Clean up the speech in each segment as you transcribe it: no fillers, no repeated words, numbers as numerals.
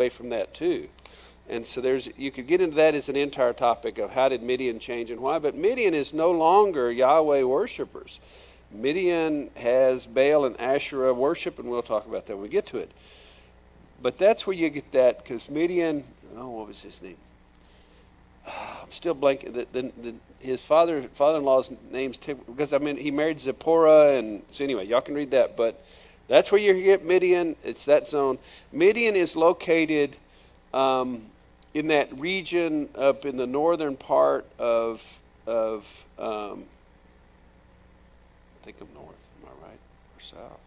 away from that too. And so you could get into that as an entire topic of how did Midian change and why. But Midian is no longer Yahweh worshipers. Midian has Baal and Asherah worship, and we'll talk about that when we get to it. But that's where you get that, because Midian, what was his name? I'm still blanking. His father-in-law's name's because he married Zipporah, and so anyway, y'all can read that. But that's where you get Midian. It's that zone. Midian is located in that region up in the northern part of think of north. Am I right or south?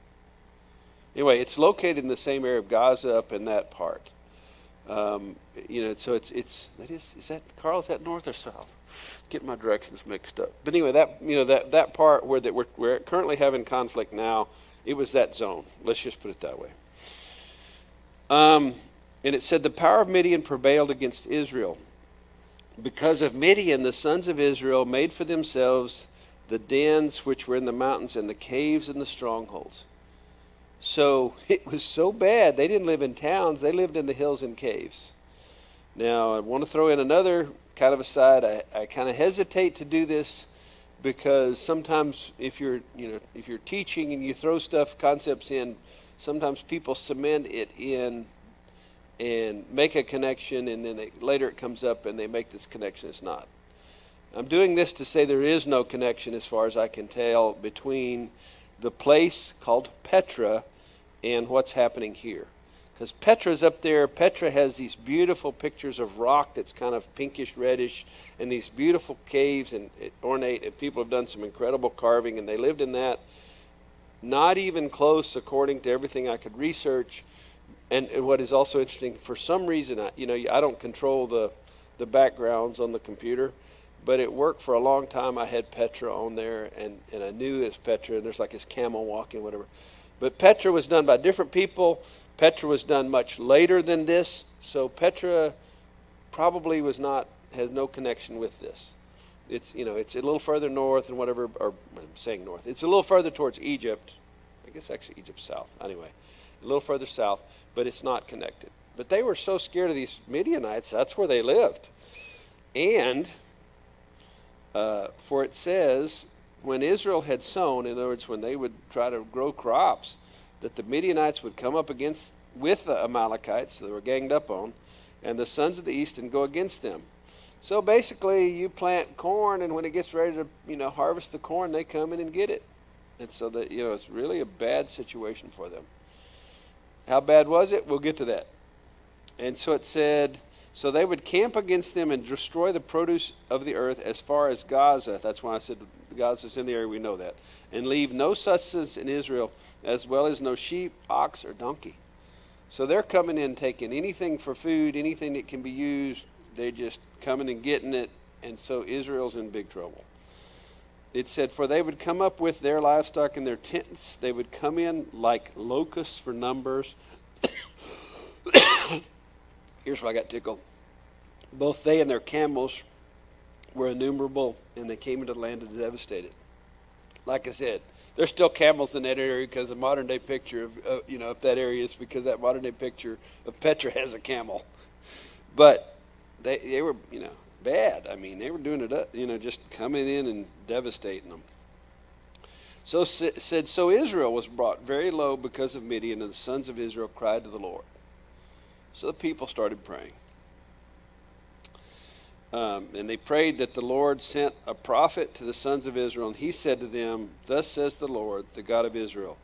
Anyway, it's located in the same area of Gaza up in that part. So is that Carl? Is that north or south? Getting my directions mixed up. But anyway, that part where we're currently having conflict now, it was that zone. Let's just put it that way. And it said the power of Midian prevailed against Israel. Because of Midian, the sons of Israel made for themselves the dens which were in the mountains and the caves and the strongholds. So it was so bad, they didn't live in towns, they lived in the hills and caves. Now, I want to throw in another kind of aside. I kind of hesitate to do this because sometimes if you're teaching and you throw concepts in, sometimes people cement it in and make a connection, and then later it comes up and they make this connection. It's not. I'm doing this to say there is no connection, as far as I can tell, between the place called Petra and what's happening here. Because Petra's up there. Petra has these beautiful pictures of rock that's kind of pinkish reddish, and these beautiful caves and ornate, and people have done some incredible carving, and they lived in that. Not even close, according to everything I could research. And what is also interesting, for some reason, I don't control the backgrounds on the computer, but it worked for a long time. I had Petra on there, and I knew it's Petra, and there's like this camel walking, whatever. But Petra was done by different people. Petra was done much later than this, so Petra probably has no connection with this. It's a little further north and whatever, or I'm saying north. It's a little further towards Egypt. I guess actually Egypt's south. Anyway, a little further south, but it's not connected. But they were so scared of these Midianites, that's where they lived. And for it says, when Israel had sown, in other words, when they would try to grow crops, that the Midianites would come up with the Amalekites that they were ganged up on, and the sons of the east, and go against them. So basically, you plant corn, and when it gets ready to harvest the corn, they come in and get it. And so that it's really a bad situation for them. How bad was it? We'll get to that. And so it said, so they would camp against them and destroy the produce of the earth as far as Gaza. That's why I said Gaza's in the area, we know that. And leave no sustenance in Israel, as well as no sheep, ox, or donkey. So they're coming in, taking anything for food, anything that can be used. They're just coming and getting it. And so Israel's in big trouble. It said, for they would come up with their livestock in their tents. They would come in like locusts for numbers. Here's where I got tickled. Both they and their camels were innumerable, and they came into the land to devastate it. Like I said, there's still camels in that area because the modern day picture of that area is because that modern day picture of Petra has a camel. But they were, bad. I mean, they were doing it up, just coming in and devastating them. So it said, so Israel was brought very low because of Midian, and the sons of Israel cried to the Lord. So the people started praying. And they prayed that the Lord sent a prophet to the sons of Israel, and he said to them, thus says the Lord, the God of Israel,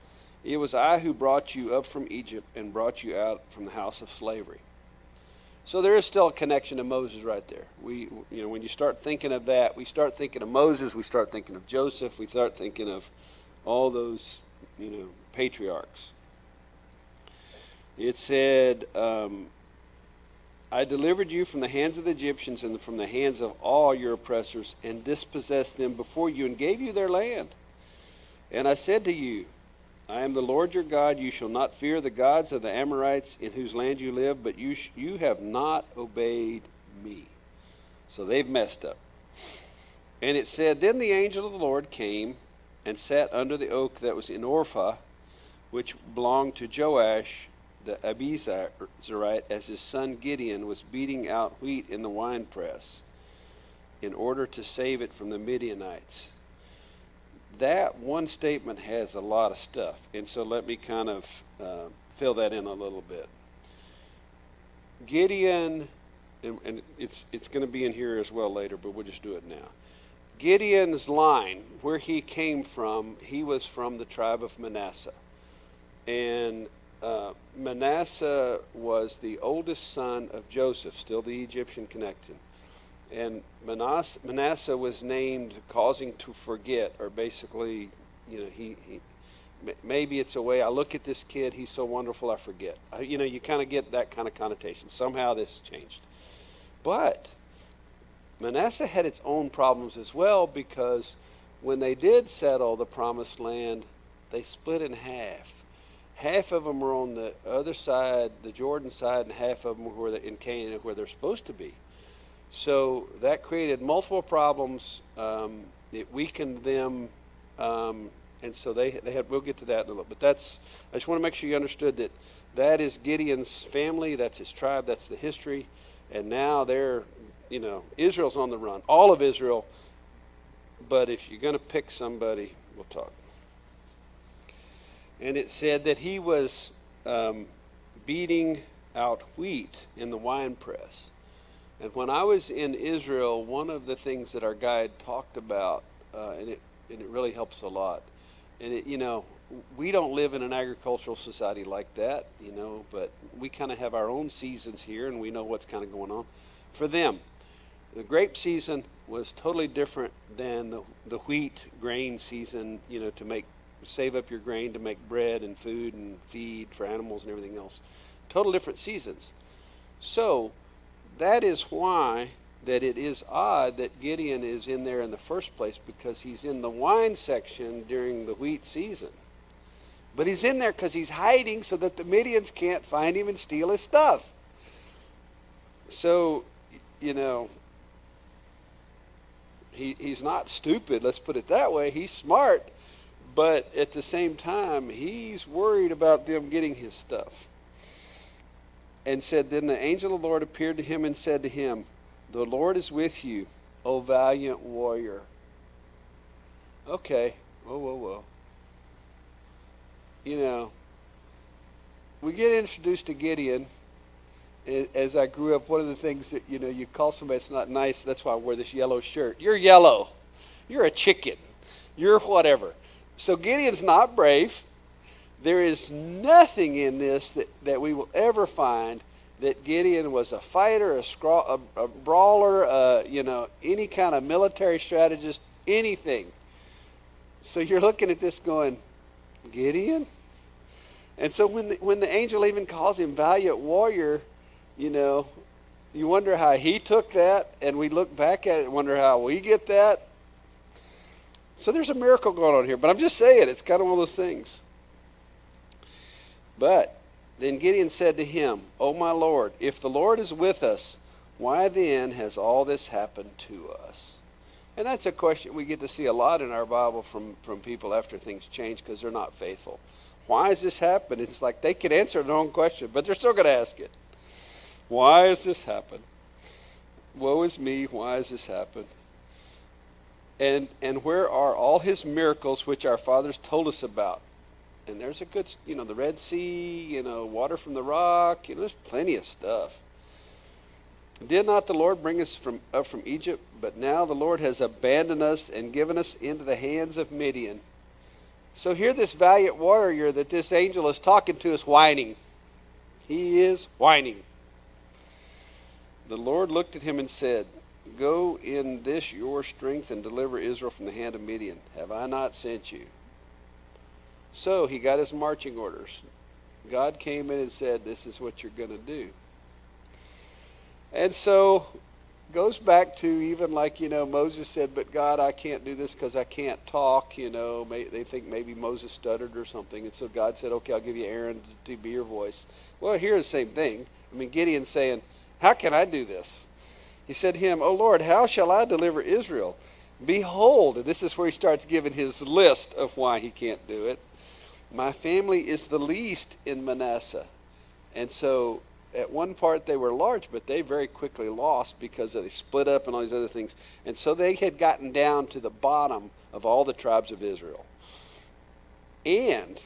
it was I who brought you up from Egypt and brought you out from the house of slavery. So there is still a connection to Moses right there. When you start thinking of that, we start thinking of Moses, we start thinking of Joseph, we start thinking of all those, patriarchs. It said, I delivered you from the hands of the Egyptians and from the hands of all your oppressors, and dispossessed them before you, and gave you their land. And I said to you, I am the Lord your God. You shall not fear the gods of the Amorites in whose land you live, but you have not obeyed me. So they've messed up. And it said, then the angel of the Lord came and sat under the oak that was in Orpha, which belonged to Joash the Abiezrite, as his son Gideon was beating out wheat in the winepress in order to save it from the Midianites. That one statement has a lot of stuff, and so let me kind of fill that in a little bit. Gideon, and it's going to be in here as well later, but we'll just do it now. Gideon's line, where he came from, he was from the tribe of Manasseh. And Manasseh was the oldest son of Joseph, still the Egyptian connection. And Manasseh was named causing to forget, or basically, he maybe it's a way, I look at this kid, he's so wonderful, I forget. You kind of get that kind of connotation. Somehow this changed. But Manasseh had its own problems as well, because when they did settle the promised land, they split in half. Half of them were on the other side, the Jordan side, and half of them were in Canaan, where they're supposed to be. So that created multiple problems. It weakened them, and so they had. We'll get to that in a little. But I just want to make sure you understood that is Gideon's family. That's his tribe. That's the history. And now they're, Israel's on the run. All of Israel. But if you're going to pick somebody, we'll talk. And it said that he was beating out wheat in the winepress. And when I was in Israel, one of the things that our guide talked about, and it really helps a lot, and we don't live in an agricultural society like that, but we kind of have our own seasons here, and we know what's kind of going on. For them, the grape season was totally different than the wheat grain season, to save up your grain to make bread and food and feed for animals and everything else. Total different seasons. So that is why that it is odd that Gideon is in there in the first place, because he's in the wine section during the wheat season. But he's in there because he's hiding so that the Midians can't find him and steal his stuff. So, he's not stupid, let's put it that way. He's smart, but at the same time, he's worried about them getting his stuff. And said, then the angel of the Lord appeared to him and said to him, the Lord is with you, O valiant warrior. Okay, whoa. We get introduced to Gideon. As I grew up, one of the things that, you call somebody that's not nice, that's why I wear this yellow shirt. You're yellow. You're a chicken. You're whatever. So Gideon's not brave. There is nothing in this that we will ever find that Gideon was a fighter, a brawler, any kind of military strategist, anything. So you're looking at this going, Gideon? And so when the angel even calls him valiant warrior, you wonder how he took that, and we look back at it and wonder how we get that. So there's a miracle going on here, but I'm just saying, it's kind of one of those things. But then Gideon said to him, O my Lord, if the Lord is with us, why then has all this happened to us? And that's a question we get to see a lot in our Bible from people after things change, because they're not faithful. Why has this happened? It's like they can answer their own question, but they're still going to ask it. Why has this happened? Woe is me, why has this happened? And where are all his miracles which our fathers told us about? And there's a good, the Red Sea, water from the rock, there's plenty of stuff. Did not the Lord bring us up from Egypt? But now the Lord has abandoned us and given us into the hands of Midian. So here this valiant warrior that this angel is talking to is whining. He is whining. The Lord looked at him and said, go in this your strength and deliver Israel from the hand of Midian. Have I not sent you? So he got his marching orders. God came in and said, this is what you're going to do. And so goes back to even like, Moses said, but God, I can't do this because I can't talk. They think maybe Moses stuttered or something. And so God said, okay, I'll give you Aaron to be your voice. Well, here's the same thing. Gideon's saying, how can I do this? He said to him, O Lord, how shall I deliver Israel? Behold, and this is where he starts giving his list of why he can't do it. My family is the least in Manasseh, And so at one part they were large, but they very quickly lost because they split up and all these other things. And so they had gotten down to the bottom of all the tribes of Israel. And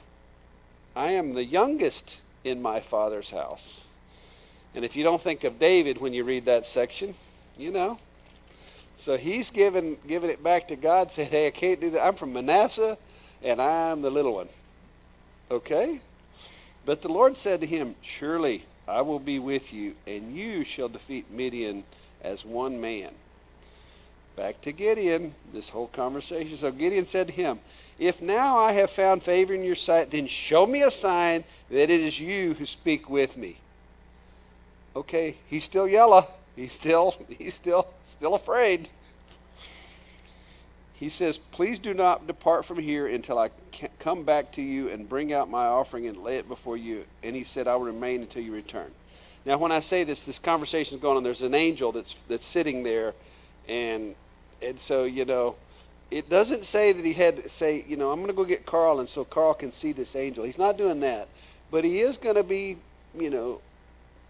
I am the youngest in my father's house. And if you don't think of David when you read that section, you know. So he's giving it back to God, saying, hey, I can't do that. I'm from Manasseh, and I'm the little one. Okay? But the Lord said to him, surely I will be with you, and you shall defeat Midian as one man. Back to Gideon, this whole conversation. So Gideon said to him, if now I have found favor in your sight, then show me a sign that it is you who speak with me. Okay, he's still yellow. He's still afraid. He says, please do not depart from here until I come back to you and bring out my offering and lay it before you. And he said, I will remain until you return. Now, when I say this conversation is going on. There's an angel that's sitting there. And so, you know, it doesn't say that he had to say, you know, I'm going to go get Carl and so Carl can see this angel. He's not doing that. But he is going to be, you know,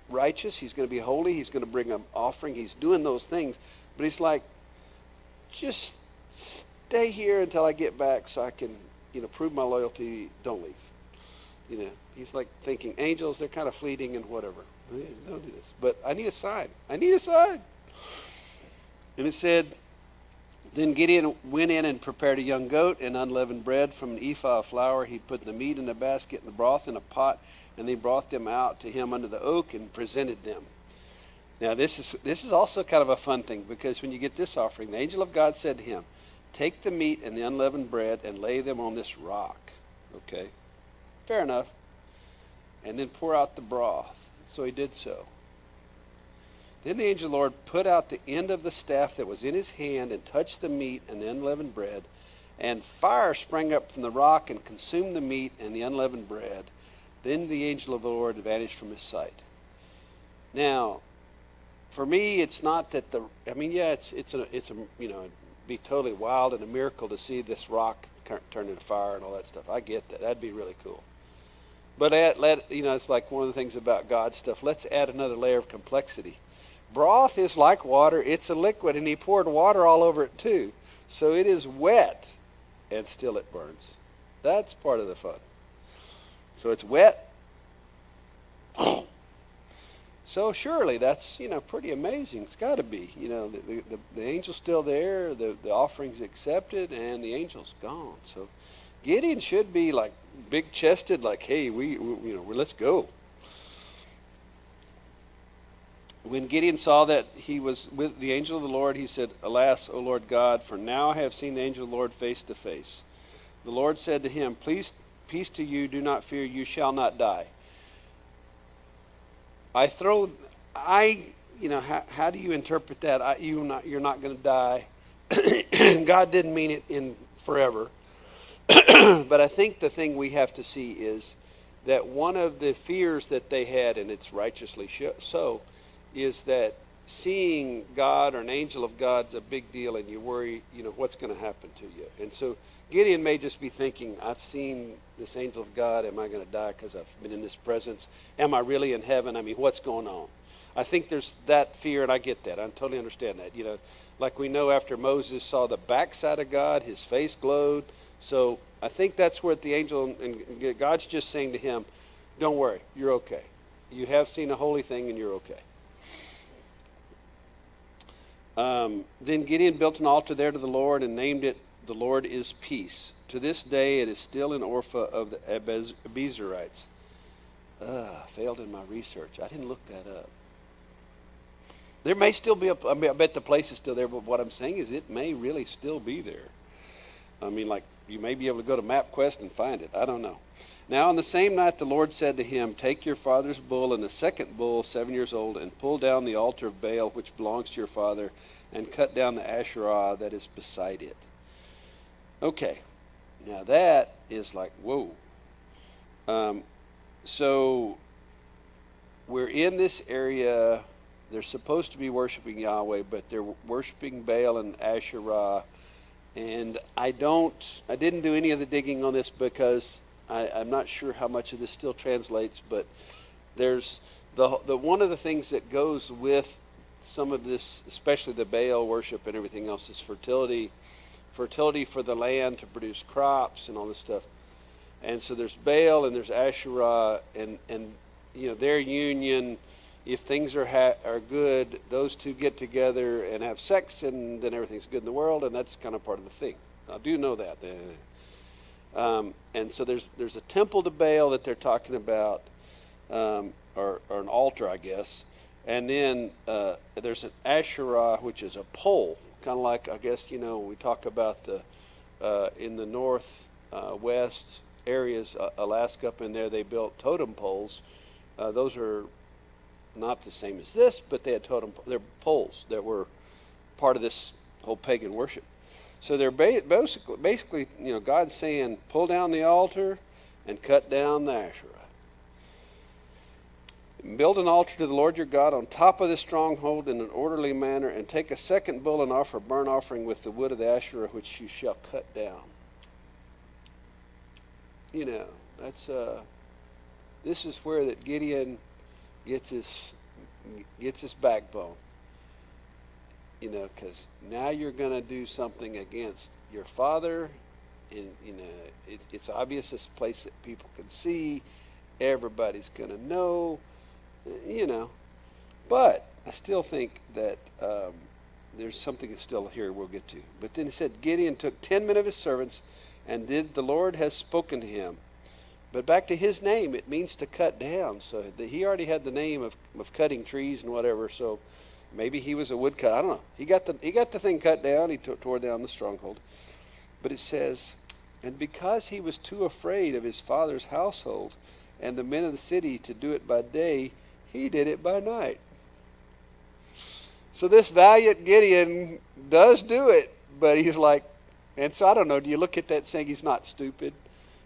righteous. He's going to be holy. He's going to bring an offering. He's doing those things. But he's like, just stay here until I get back so I can, you know, prove my loyalty. Don't leave. You know, he's like thinking, angels, they're kind of fleeting and whatever. Don't do this. But I need a sign. I need a sign. And it said, then Gideon went in and prepared a young goat and unleavened bread from an ephah of flour. He put the meat in a basket and the broth in a pot, and they brought them out to him under the oak and presented them. Now this is also kind of a fun thing, because when you get this offering, the angel of God said to him, take the meat and the unleavened bread and lay them on this rock. Okay, fair enough. And then pour out the broth. So he did so. Then the angel of the Lord put out the end of the staff that was in his hand and touched the meat and the unleavened bread, and fire sprang up from the rock and consumed the meat and the unleavened bread. Then the angel of the Lord vanished from his sight. Now, for me, it's not that it's a you know, it'd be totally wild and a miracle to see this rock turn into fire and all that stuff. I get that. That'd be really cool. But you know, it's like one of the things about God stuff. Let's add another layer of complexity. Broth is like water. It's a liquid, and he poured water all over it too. So it is wet, and still it burns. That's part of the fun. So it's wet. So surely that's, you know, pretty amazing. It's got to be. You know, the angel's still there, the offering's accepted, and the angel's gone. So Gideon should be like big-chested, like, hey, we let's go. When Gideon saw that he was with the angel of the Lord, he said, alas, O Lord God, for now I have seen the angel of the Lord face to face. The Lord said to him, peace to you, do not fear, you shall not die. How do you interpret that? You're not going to die. God didn't mean it in forever. But I think the thing we have to see is that one of the fears that they had, and it's righteously so, is that seeing God or an angel of God's a big deal, and you worry, you know, what's going to happen to you. And so Gideon may just be thinking, I've seen this angel of God. Am I going to die because I've been in this presence? Am I really in heaven? I mean, what's going on? I think there's that fear, and I get that. I totally understand that. You know, like we know after Moses saw the backside of God, his face glowed. So I think that's where the angel, and God's just saying to him, don't worry, you're okay. You have seen a holy thing, and you're okay. Then Gideon built an altar there to the Lord and named it, The Lord is Peace. To this day it is still an Orpha of the Abizarites. Failed in my research. I didn't look that up. There may still be, I bet the place is still there, but what I'm saying is it may really still be there. I mean, like, you may be able to go to MapQuest and find it. I don't know. Now on the same night the Lord said to him, take your father's bull and the second bull, 7 years old, and pull down the altar of Baal which belongs to your father, and cut down the Asherah that is beside it. Okay, now that is like, whoa. So we're in this area. They're supposed to be worshiping Yahweh, but they're worshiping Baal and Asherah. And I didn't do any of the digging on this because I'm not sure how much of this still translates, but there's the one of the things that goes with some of this, especially the Baal worship and everything else, is fertility for the land to produce crops and all this stuff. And so there's Baal and there's Asherah, and their union. If things are good, those two get together and have sex, and then everything's good in the world, and that's kind of part of the thing. I do know that. And so there's a temple to Baal that they're talking about, or an altar, I guess. And then there's an Asherah, which is a pole, kind of like, I guess, we talk about in the north west areas, Alaska up in there, they built totem poles. Those are not the same as this, but they had they're poles that were part of this whole pagan worship. So they're basically, God's saying, pull down the altar and cut down the Asherah. Build an altar to the Lord your God on top of this stronghold in an orderly manner, and take a second bull and offer a burnt offering with the wood of the Asherah, which you shall cut down. That's this is where that Gideon gets his backbone. Because now you're going to do something against your father, and it's obvious. It's a place that people can see. Everybody's going to know. But I still think that there's something that's still here we'll get to. But then he said, Gideon took 10 men of his servants and did, the Lord has spoken to him. But back to his name, it means to cut down. So he already had the name of cutting trees and whatever. So maybe he was a woodcutter. I don't know. He got the thing cut down. He tore down the stronghold. But it says, and because he was too afraid of his father's household and the men of the city to do it by day, he did it by night. So this valiant Gideon does do it, but he's like, and so I don't know, do you look at that saying he's not stupid?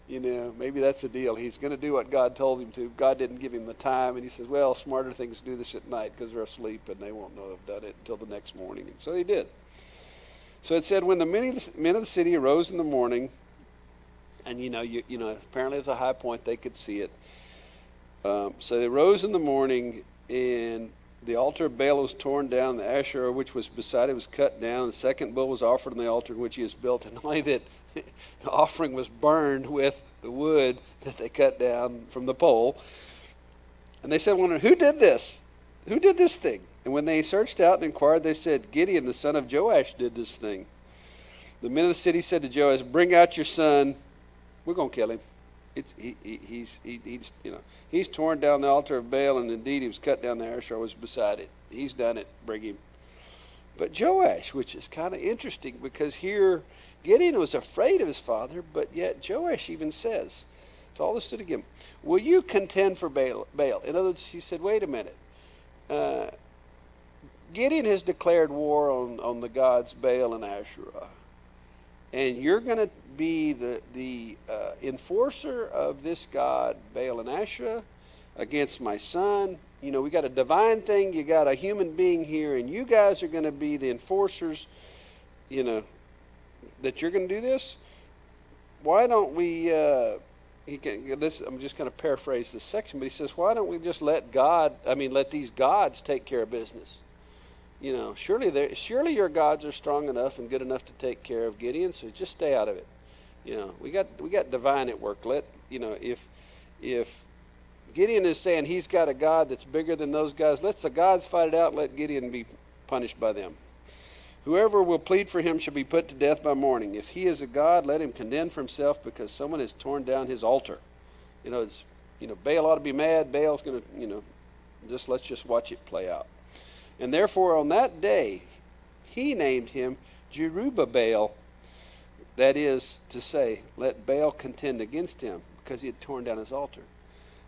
Maybe that's the deal. He's going to do what God told him to. God didn't give him the time, and he says, well, smarter things do this at night because they're asleep and they won't know they've done it until the next morning. And so he did. So it said, when the men of the city arose in the morning, and apparently it's a high point, they could see it. So they rose in the morning, and the altar of Baal was torn down, the Asherah which was beside it was cut down, the second bull was offered on the altar in which he is built, and only that the offering was burned with the wood that they cut down from the pole. And they said, who did this? Who did this thing? And when they searched out and inquired, they said, Gideon, the son of Joash, did this thing. The men of the city said to Joash, bring out your son. We're going to kill him. He's torn down the altar of Baal, and indeed he was cut down, the Asherah was beside it. He's done it. Bring him. But Joash, which is kind of interesting, because here Gideon was afraid of his father, but yet Joash even says to all the stood against him, will you contend for Baal? In other words, he said, wait a minute. Gideon has declared war on the gods Baal and Asherah. And you're going to be the enforcer of this god, Baal and Asherah, against my son. We got a divine thing. You got a human being here, and you guys are going to be the enforcers, that you're going to do this. Why don't we, I'm just going to paraphrase this section, but he says, why don't we just let these gods take care of business? Surely your gods are strong enough and good enough to take care of Gideon, so just stay out of it. We got divine at work. If Gideon is saying he's got a God that's bigger than those guys, let the gods fight it out, let Gideon be punished by them. Whoever will plead for him shall be put to death by morning. If he is a god, let him contend for himself, because someone has torn down his altar. Baal ought to be mad. Baal's going to, let's just watch it play out. And therefore on that day he named him Jerubbaal, that is to say, let Baal contend against him, because he had torn down his altar.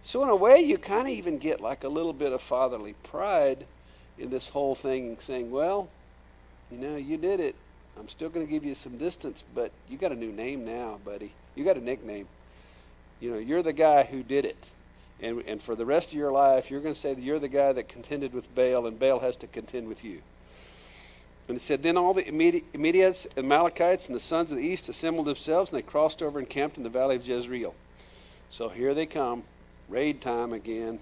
So in a way you kind of even get like a little bit of fatherly pride in this whole thing, saying, well, you did it. I'm still going to give you some distance, but you got a new name now, buddy. You got a nickname. You're the guy who did it. And for the rest of your life, you're going to say that you're the guy that contended with Baal, and Baal has to contend with you. And it said, then all the Medians and Amalekites and the sons of the east assembled themselves, and they crossed over and camped in the valley of Jezreel. So here they come, raid time again.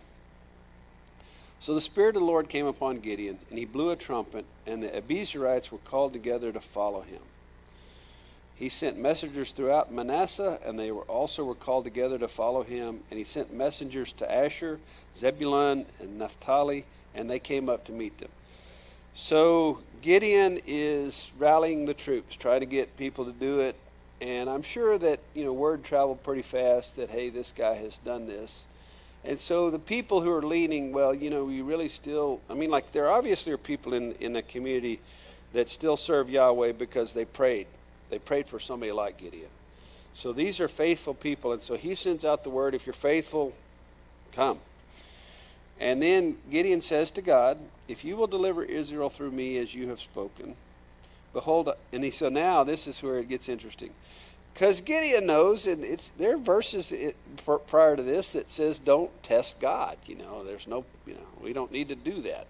So the Spirit of the Lord came upon Gideon, and he blew a trumpet, and the Abiezrites were called together to follow him. He sent messengers throughout Manasseh, and they also were called together to follow him. And he sent messengers to Asher, Zebulun, and Naphtali, and they came up to meet them. So Gideon is rallying the troops, trying to get people to do it. And I'm sure that, word traveled pretty fast that, hey, this guy has done this. And so the people who are leaning, well, we really still, there obviously are people in the community that still serve Yahweh because they prayed. They prayed for somebody like Gideon. So these are faithful people. And so he sends out the word, if you're faithful, come. And then Gideon says to God, if you will deliver Israel through me as you have spoken, behold, and so now this is where it gets interesting. Because Gideon knows, and there are verses prior to this that says don't test God. There's no, we don't need to do that.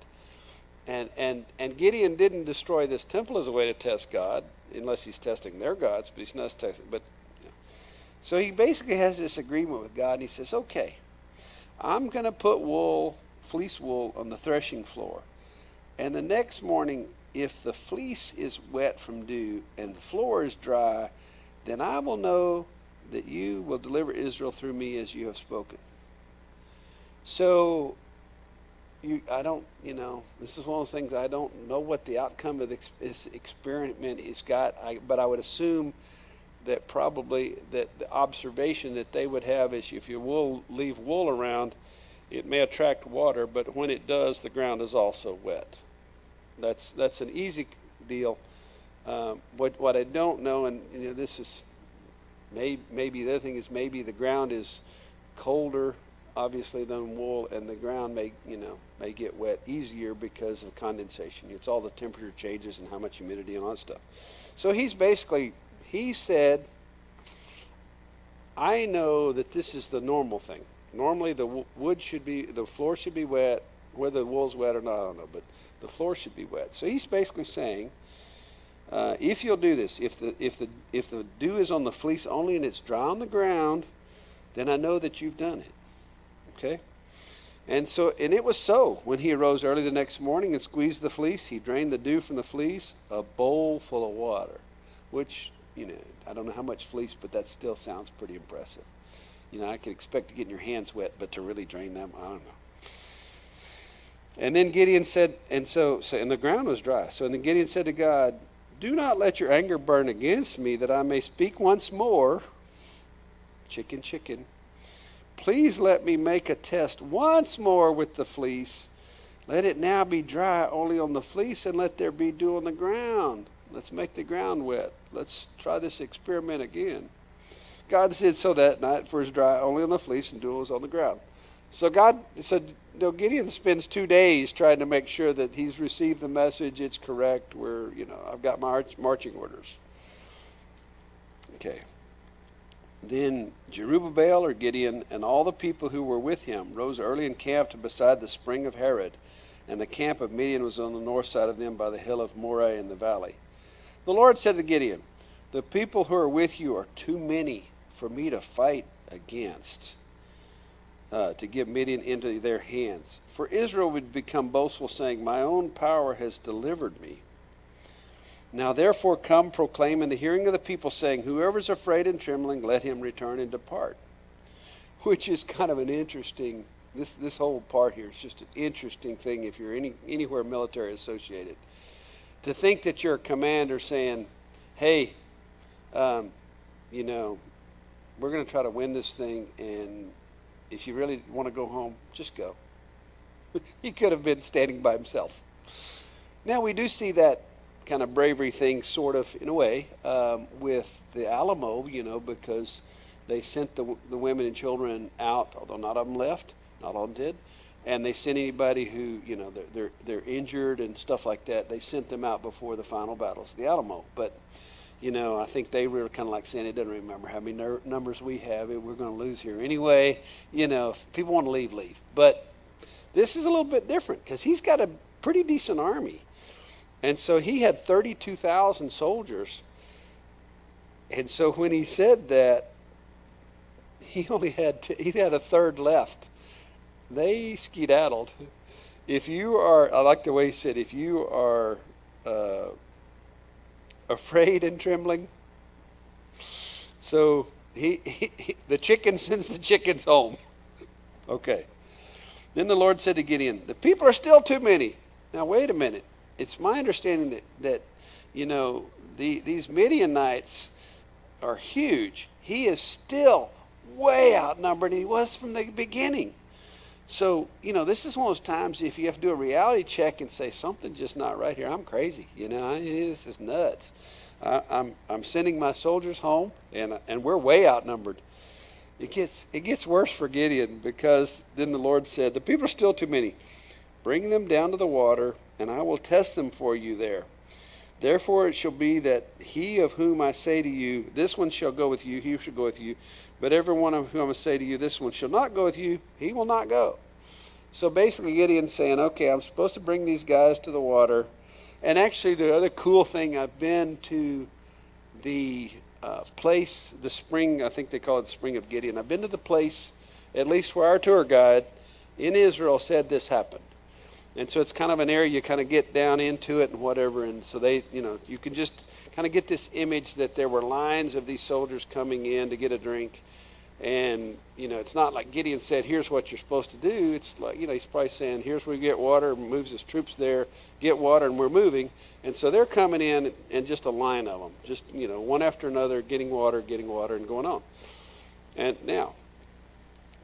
And Gideon didn't destroy this temple as a way to test God, unless he's testing their gods, but he's not testing. So he basically has this agreement with God, and he says, okay, I'm going to put fleece wool on the threshing floor. And the next morning, if the fleece is wet from dew and the floor is dry, then I will know that you will deliver Israel through me as you have spoken. So this is one of those things, I don't know what the outcome of this experiment is but I would assume that probably that the observation that they would have is if you leave wool around, it may attract water, but when it does, the ground is also wet. That's an easy deal. What I don't know, and this is maybe the other thing is maybe the ground is colder, obviously, than wool, and the ground may get wet easier because of condensation. It's all the temperature changes and how much humidity and all that stuff. So he said, I know that this is the normal thing. Normally the floor should be wet. Whether the wool's wet or not, I don't know, but the floor should be wet. So he's basically saying, if you'll do this, if the dew is on the fleece only and it's dry on the ground, then I know that you've done it. Okay? And it was so. When he arose early the next morning and squeezed the fleece, he drained the dew from the fleece, a bowl full of water, which, I don't know how much fleece, but that still sounds pretty impressive. I could expect to get your hands wet, but to really drain them, I don't know. And then Gideon said, and the ground was dry. So then Gideon said to God, do not let your anger burn against me, that I may speak once more. Chicken. Please let me make a test once more with the fleece. Let it now be dry only on the fleece, and let there be dew on the ground. Let's make the ground wet. Let's try this experiment again. God said so that night, for it was dry only on the fleece, and dew was on the ground. So God said, Gideon spends 2 days trying to make sure that he's received the message, it's correct, I've got my marching orders. Okay. Then Jerubbaal, or Gideon, and all the people who were with him rose early and camped beside the spring of Harod, and the camp of Midian was on the north side of them by the hill of Moreh in the valley. The Lord said to Gideon, the people who are with you are too many for me to fight against, to give Midian into their hands. For Israel would become boastful, saying, my own power has delivered me. Now therefore come, proclaim in the hearing of the people, saying, whoever is afraid and trembling, let him return and depart. Which is kind of an interesting, this whole part here is just an interesting thing if you're anywhere military associated. To think that you're a commander saying, hey, we're going to try to win this thing, and if you really want to go home, just go. He could have been standing by himself. Now we do see that kind of bravery thing sort of in a way with the Alamo, because they sent the women and children out, although not all of them left, not all of them did, and they sent anybody who they're injured and stuff like that. They sent them out before the final battles of the Alamo. But I think they were kind of like saying, it doesn't remember how many numbers we have. We're going to lose here anyway. If people want to leave. But this is a little bit different because he's got a pretty decent army. And so he had 32,000 soldiers. And so when he said that, he had a third left. They skedaddled. if you are, I like the way he said, if you are afraid and trembling, so the chicken sends the chickens home. Okay. Then the Lord said to Gideon, the people are still too many. Now, wait a minute. It's my understanding that these Midianites are huge. He is still way outnumbered than he was from the beginning. So, this is one of those times if you have to do a reality check and say, something's just not right here. I'm crazy. This is nuts. I'm sending my soldiers home, and we're way outnumbered. It gets worse for Gideon, because then the Lord said, the people are still too many. Bring them down to the water, and I will test them for you there. Therefore it shall be that he of whom I say to you, this one shall go with you, he shall go with you. But every one of whom I say to you, this one shall not go with you, he will not go. So basically Gideon's saying, okay, I'm supposed to bring these guys to the water. And actually the other cool thing, I've been to the place, the spring, I think they call it the Spring of Gideon. I've been to the place, at least where our tour guide in Israel said this happened. And so it's kind of an area you kind of get down into it and whatever. And so you can just kind of get this image that there were lines of these soldiers coming in to get a drink. And, it's not like Gideon said, here's what you're supposed to do. It's like, he's probably saying, here's where you get water, moves his troops there, get water, and we're moving. And so they're coming in, and just a line of them, just, one after another, getting water, and going on. And now,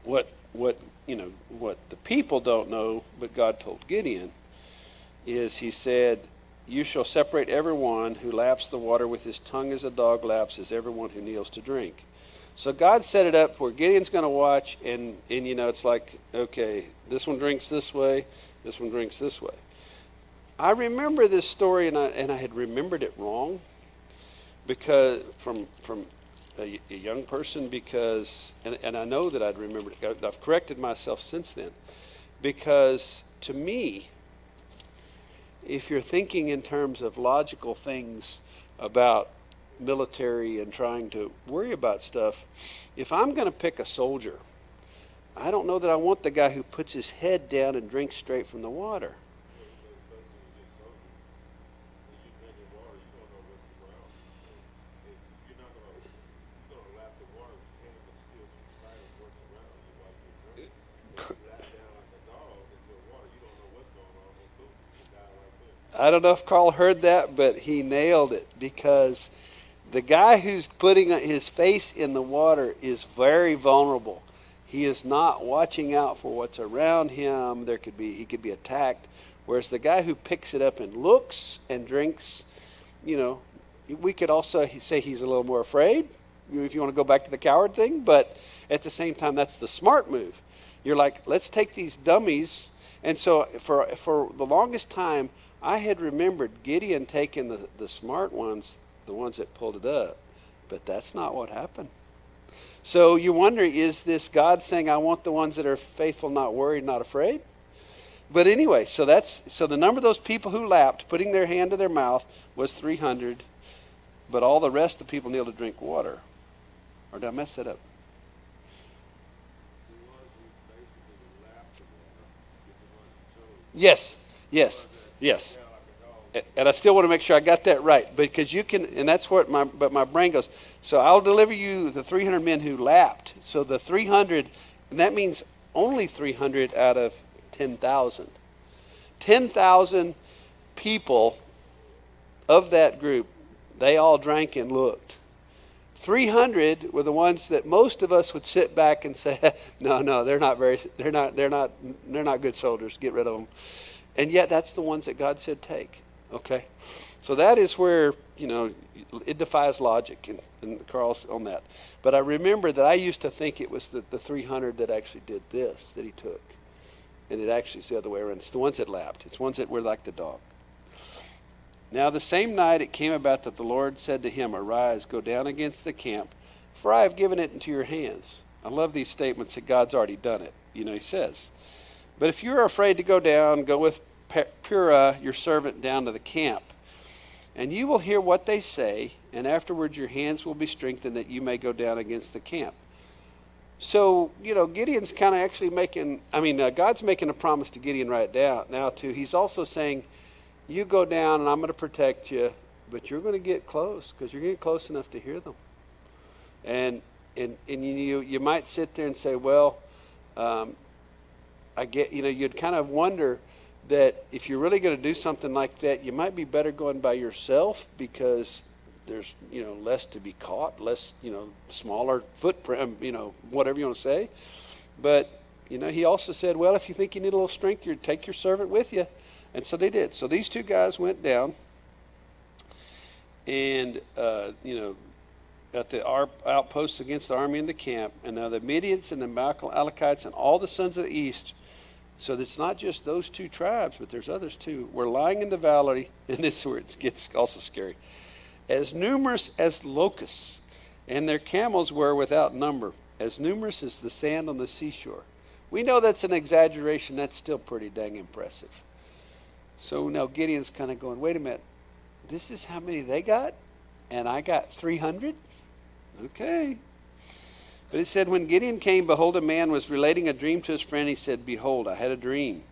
what the people don't know, but God told Gideon, is he said, you shall separate everyone who laps the water with his tongue as a dog laps, as everyone who kneels to drink. So God set it up where Gideon's going to watch, and it's like, okay, this one drinks this way, this one drinks this way. I remember this story, and I had remembered it wrong, because from a young person, because, and I know that I'd remembered it. I've corrected myself since then, because to me, if you're thinking in terms of logical things about military and trying to worry about stuff, if I'm going to pick a soldier, I don't know that I want the guy who puts his head down and drinks straight from the water. I don't know if Carl heard that, but he nailed it, because the guy who's putting his face in the water is very vulnerable. He is not watching out for what's around him. He could be attacked. Whereas the guy who picks it up and looks and drinks, we could also say he's a little more afraid, if you want to go back to the coward thing. But at the same time, that's the smart move. You're like, let's take these dummies. And so for the longest time, I had remembered Gideon taking the smart ones, the ones that pulled it up. But that's not what happened. So you wonder, is this God saying, I want the ones that are faithful, not worried, not afraid? But anyway, so the number of those people who lapped, putting their hand to their mouth, was 300. But all the rest of the people kneeled to drink water. Or did I mess that up? Yes. And I still want to make sure I got that right, because you can, and that's what my brain goes. So I'll deliver you the 300 men who lapped. So the 300, and that means only 300 out of 10,000. 10,000 people of that group, they all drank and looked. 300 were the ones that most of us would sit back and say, no, they're not good soldiers. Get rid of them. And yet that's the ones that God said take. Okay, so that is where, it defies logic, and Carl's on that. But I remember that I used to think it was the 300 that actually did this, that he took. And it actually is the other way around. It's the ones that lapped. It's ones that were like the dog. Now the same night it came about that the Lord said to him, arise, go down against the camp, for I have given it into your hands. I love these statements that God's already done it. He says, but if you are afraid to go down, go with Purah, your servant, down to the camp. And you will hear what they say, and afterwards your hands will be strengthened that you may go down against the camp. So, Gideon's kind of actually God's making a promise to Gideon right now too. He's also saying, you go down and I'm going to protect you, but you're going to get close because you're going to get close enough to hear them. And you might sit there and say, well, I get, you'd kind of wonder that if you're really going to do something like that, you might be better going by yourself because there's, less to be caught, less, smaller footprint, whatever you want to say. But, he also said, well, if you think you need a little strength, you take your servant with you. And so they did. So these two guys went down and, at the outposts against the army in the camp. And now the Midianites and the Amalekites and all the sons of the east, so it's not just those two tribes, but there's others too, were lying in the valley, and this is where it gets also scary, as numerous as locusts, and their camels were without number, as numerous as the sand on the seashore. We know that's an exaggeration. That's still pretty dang impressive. So now Gideon's kind of going, wait a minute, this is how many they got? And I got 300? Okay. But it said, when Gideon came, behold, a man was relating a dream to his friend. He said, behold, I had a dream.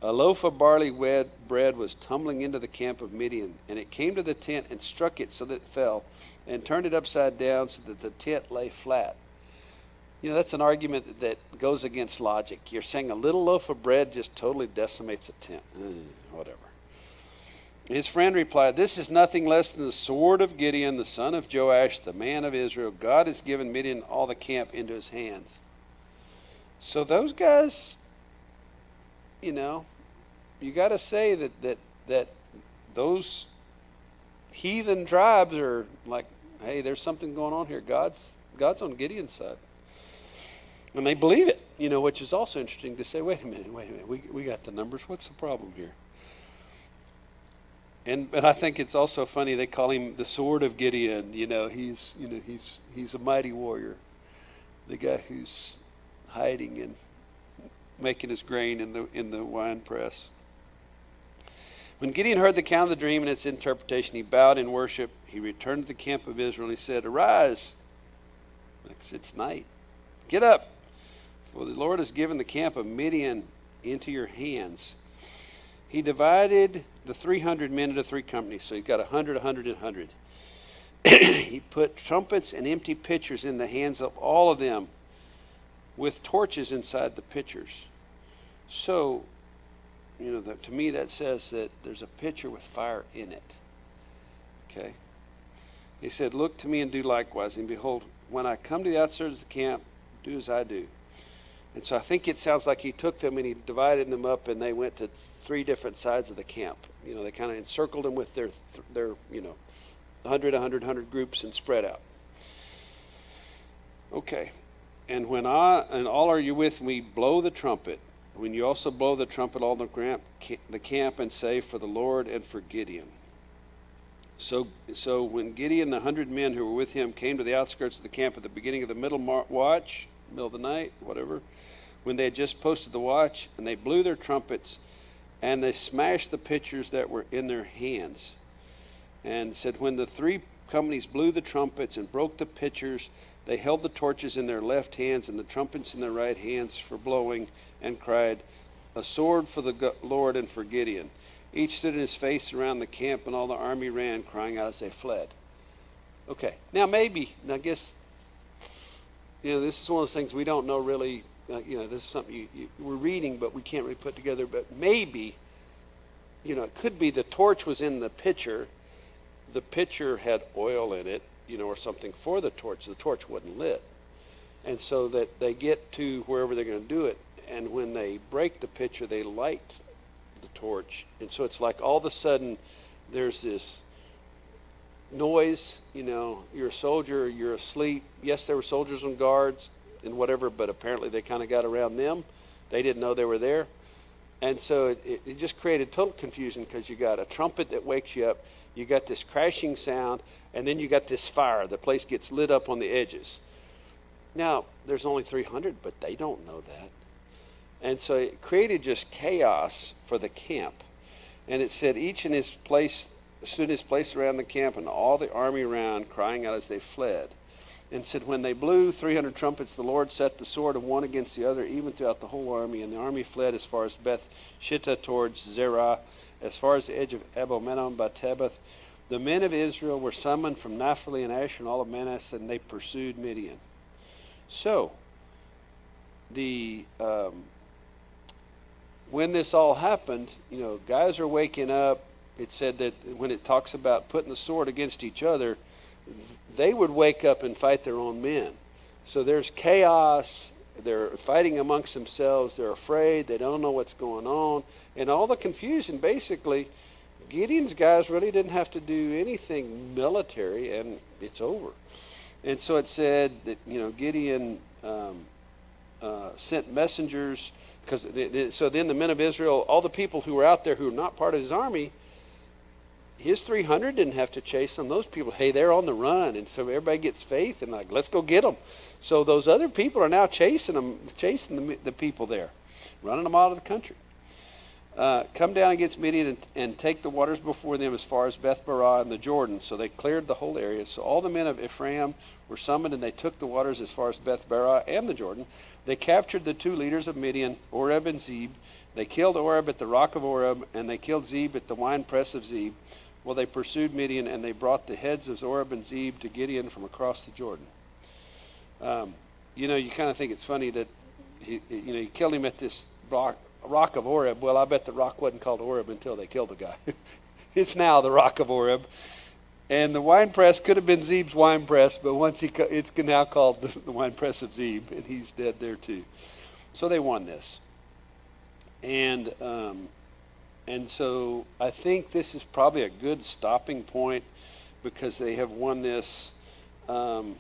A loaf of barley bread was tumbling into the camp of Midian, and it came to the tent and struck it so that it fell, and turned it upside down so that the tent lay flat. That's an argument that goes against logic. You're saying a little loaf of bread just totally decimates a tent. Whatever. His friend replied, this is nothing less than the sword of Gideon, the son of Joash, the man of Israel. God has given Midian all the camp into his hands. So those guys, you got to say that those heathen tribes are like, hey, there's something going on here. God's on Gideon's side. And they believe it, which is also interesting to say, wait a minute, we got the numbers. What's the problem here? But I think it's also funny they call him the sword of Gideon. He's a mighty warrior, the guy who's hiding and making his grain in the wine press. When Gideon heard the account of the dream and its interpretation, he bowed in worship. He returned to the camp of Israel and he said, arise, it's night, get up, for the Lord has given the camp of Midian into your hands. He divided the 300 men into three companies. So you've got 100, 100, and 100. He put trumpets and empty pitchers in the hands of all of them with torches inside the pitchers. So, to me that says that there's a pitcher with fire in it. Okay. He said, look to me and do likewise. And behold, when I come to the outskirts of the camp, do as I do. And so I think it sounds like he took them and he divided them up and they went to three different sides of the camp. They kind of encircled them with their 100, 100, 100 groups and spread out. Okay. And when all are you with me, blow the trumpet. When you also blow the trumpet, all the camp, and say, for the Lord and for Gideon. So when Gideon and the 100 men who were with him came to the outskirts of the camp at the beginning of the middle of the night, whatever, when they had just posted the watch, and they blew their trumpets, and they smashed the pitchers that were in their hands. And said, when the three companies blew the trumpets and broke the pitchers, they held the torches in their left hands and the trumpets in their right hands for blowing, and cried, a sword for the Lord and for Gideon. Each stood in his face around the camp, and all the army ran, crying out as they fled. Okay, now I guess, this is one of those things we don't know really. This is something we're reading, but we can't really put together. But maybe, it could be the torch was in the pitcher. The pitcher had oil in it, or something for the torch. The torch wasn't lit. And so that they get to wherever they're going to do it. And when they break the pitcher, they light the torch. And so it's like all of a sudden there's this noise, you're a soldier, you're asleep. Yes, there were soldiers on guards and whatever, but apparently they kind of got around them. They didn't know they were there. And so it just created total confusion because you got a trumpet that wakes you up, you got this crashing sound, and then you got this fire. The place gets lit up on the edges. Now, there's only 300, but they don't know that. And so it created just chaos for the camp. And it said each in his place stood in his place around the camp, and all the army around crying out as they fled. and said, when they blew 300 trumpets, the Lord set the sword of one against the other, even throughout the whole army. And the army fled as far as Beth Shittah towards Zerah, as far as the edge of Abel-Menon by Tabbath. The men of Israel were summoned from Naphtali and Asher and all of Manasseh, and they pursued Midian. So, when this all happened, guys are waking up. It said that when it talks about putting the sword against each other, they would wake up and fight their own men. So there's chaos. They're fighting amongst themselves. They're afraid. They don't know what's going on. And all the confusion, basically, Gideon's guys really didn't have to do anything military, and it's over. And so it said that, Gideon sent messengers, so then the men of Israel, all the people who were out there who were not part of his army, his 300 didn't have to chase them. Those people, hey, they're on the run. And so everybody gets faith and let's go get them. So those other people are now chasing the people there, running them out of the country. Come down against Midian and take the waters before them as far as Beth-barah and the Jordan. So they cleared the whole area. So all the men of Ephraim were summoned, and they took the waters as far as Beth-barah and the Jordan. They captured the two leaders of Midian, Oreb and Zeb. They killed Oreb at the rock of Oreb, and they killed Zeb at the winepress of Zeb. Well, they pursued Midian, and they brought the heads of Oreb and Zeb to Gideon from across the Jordan. You kind of think it's funny that he killed him at this rock of Oreb. Well, I bet the rock wasn't called Oreb until they killed the guy. It's now the rock of Oreb. And the winepress could have been Zeb's winepress, but it's now called the winepress of Zeb, and he's dead there too. So they won this. And so I think this is probably a good stopping point because they have won this. And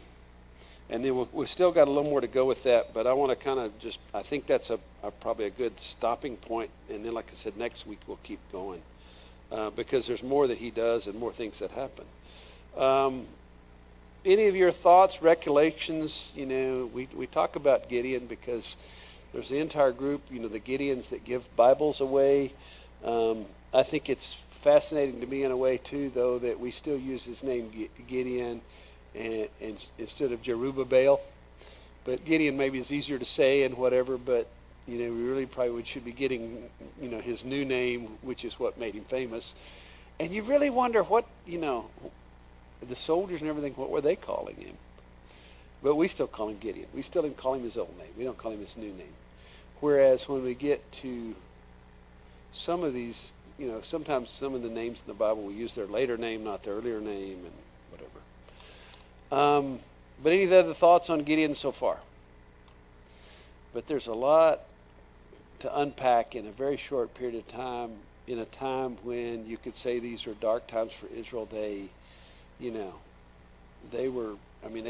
then we've still got a little more to go with that, but I want to kind of I think that's probably a good stopping point. And then, like I said, next week we'll keep going because there's more that he does and more things that happen. Any of your thoughts, recollections? We talk about Gideon because there's the entire group, the Gideons that give Bibles away. I think it's fascinating to me in a way, too, though, that we still use his name Gideon and instead of Jerubbaal. But Gideon maybe is easier to say and whatever, but, we really probably should be getting, his new name, which is what made him famous. And you really wonder what, the soldiers and everything, what were they calling him? But we still call him Gideon. We still call him his old name. We don't call him his new name. Whereas when we get to some of these, sometimes some of the names in the Bible, we use their later name, not their earlier name, and whatever. But any other thoughts on Gideon so far? But there's a lot to unpack in a very short period of time, in a time when you could say these are dark times for Israel. They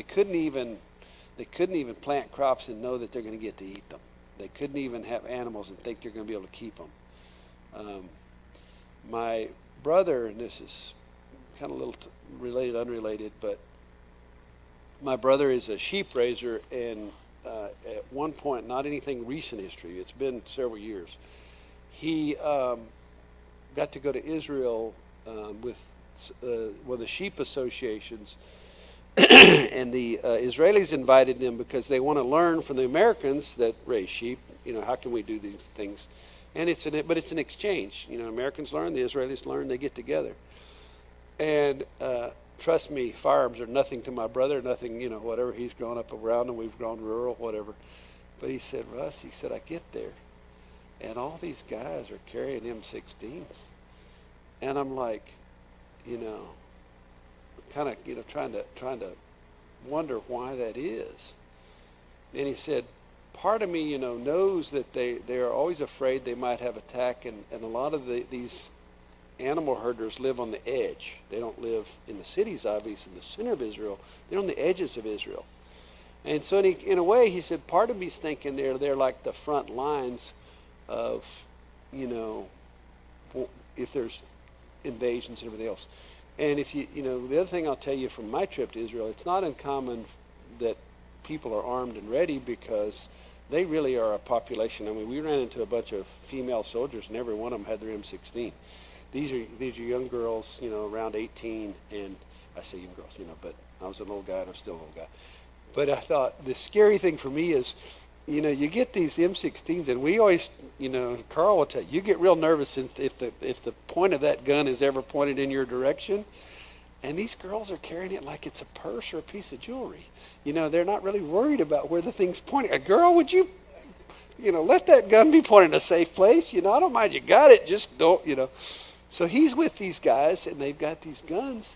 couldn't even plant crops and know that they're going to get to eat them. They couldn't even have animals and think they're going to be able to keep them. My brother, and this is kind of a little related, unrelated, but my brother is a sheep raiser, and at one point, not anything recent history, it's been several years, he got to go to Israel with one of the sheep associations, and the Israelis invited them because they want to learn from the Americans that raise sheep. How can we do these things? And it's an exchange. Americans learn, the Israelis learn, they get together. And trust me, firearms are nothing to my brother, nothing, whatever. He's grown up around them, we've grown rural, whatever. But he said, Russ, I get there, and all these guys are carrying M16s. And I'm like, kind of, trying to wonder why that is. And he said, part of me, knows that they are always afraid they might have attack, and a lot of these animal herders live on the edge. They don't live in the cities, obviously, in the center of Israel. They're on the edges of Israel. And so in a way, he said, part of me's thinking they're like the front lines of, if there's invasions and everything else. And if the other thing I'll tell you from my trip to Israel, it's not uncommon that people are armed and ready because they really are a population. I mean, we ran into a bunch of female soldiers, and every one of them had their M16. These are young girls, around 18, and I say young girls, but I was an old guy and I'm still an old guy. But I thought the scary thing for me is, you get these M16s, and we always, Carl will tell you, you get real nervous if the point of that gun is ever pointed in your direction. And these girls are carrying it like it's a purse or a piece of jewelry. They're not really worried about where the thing's pointing. A girl, would you, let that gun be pointed in a safe place? I don't mind you got it, just don't, So he's with these guys, and they've got these guns.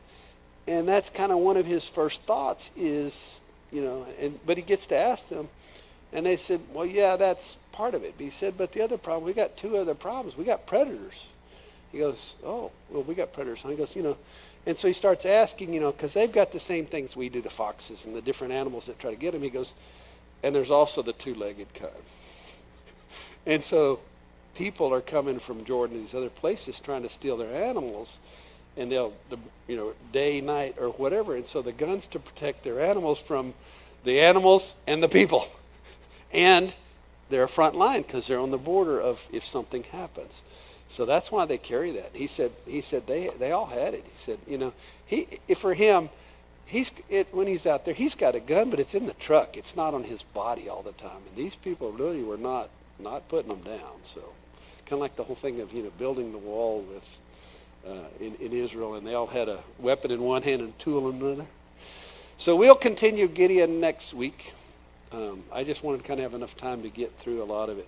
And that's kind of one of his first thoughts is, but he gets to ask them. And they said, well, yeah, that's part of it. But he said, but the other problem, we got two other problems. We got predators. He goes, oh, well, we got predators. And he goes, and so he starts asking, because they've got the same things we do, the foxes and the different animals that try to get them. He goes, and there's also the two-legged kind. And so people are coming from Jordan and these other places trying to steal their animals, and they'll, day, night, or whatever. And so the gun's to protect their animals from the animals and the people. And they're a front line because they're on the border of if something happens. So that's why they carry that. He said they all had it. He said, for him, when he's out there, he's got a gun, but it's in the truck. It's not on his body all the time. And these people really were not putting them down. So kind of like the whole thing of building the wall with in Israel, and they all had a weapon in one hand and a tool in another. So we'll continue Gideon next week. I just wanted to kind of have enough time to get through a lot of it.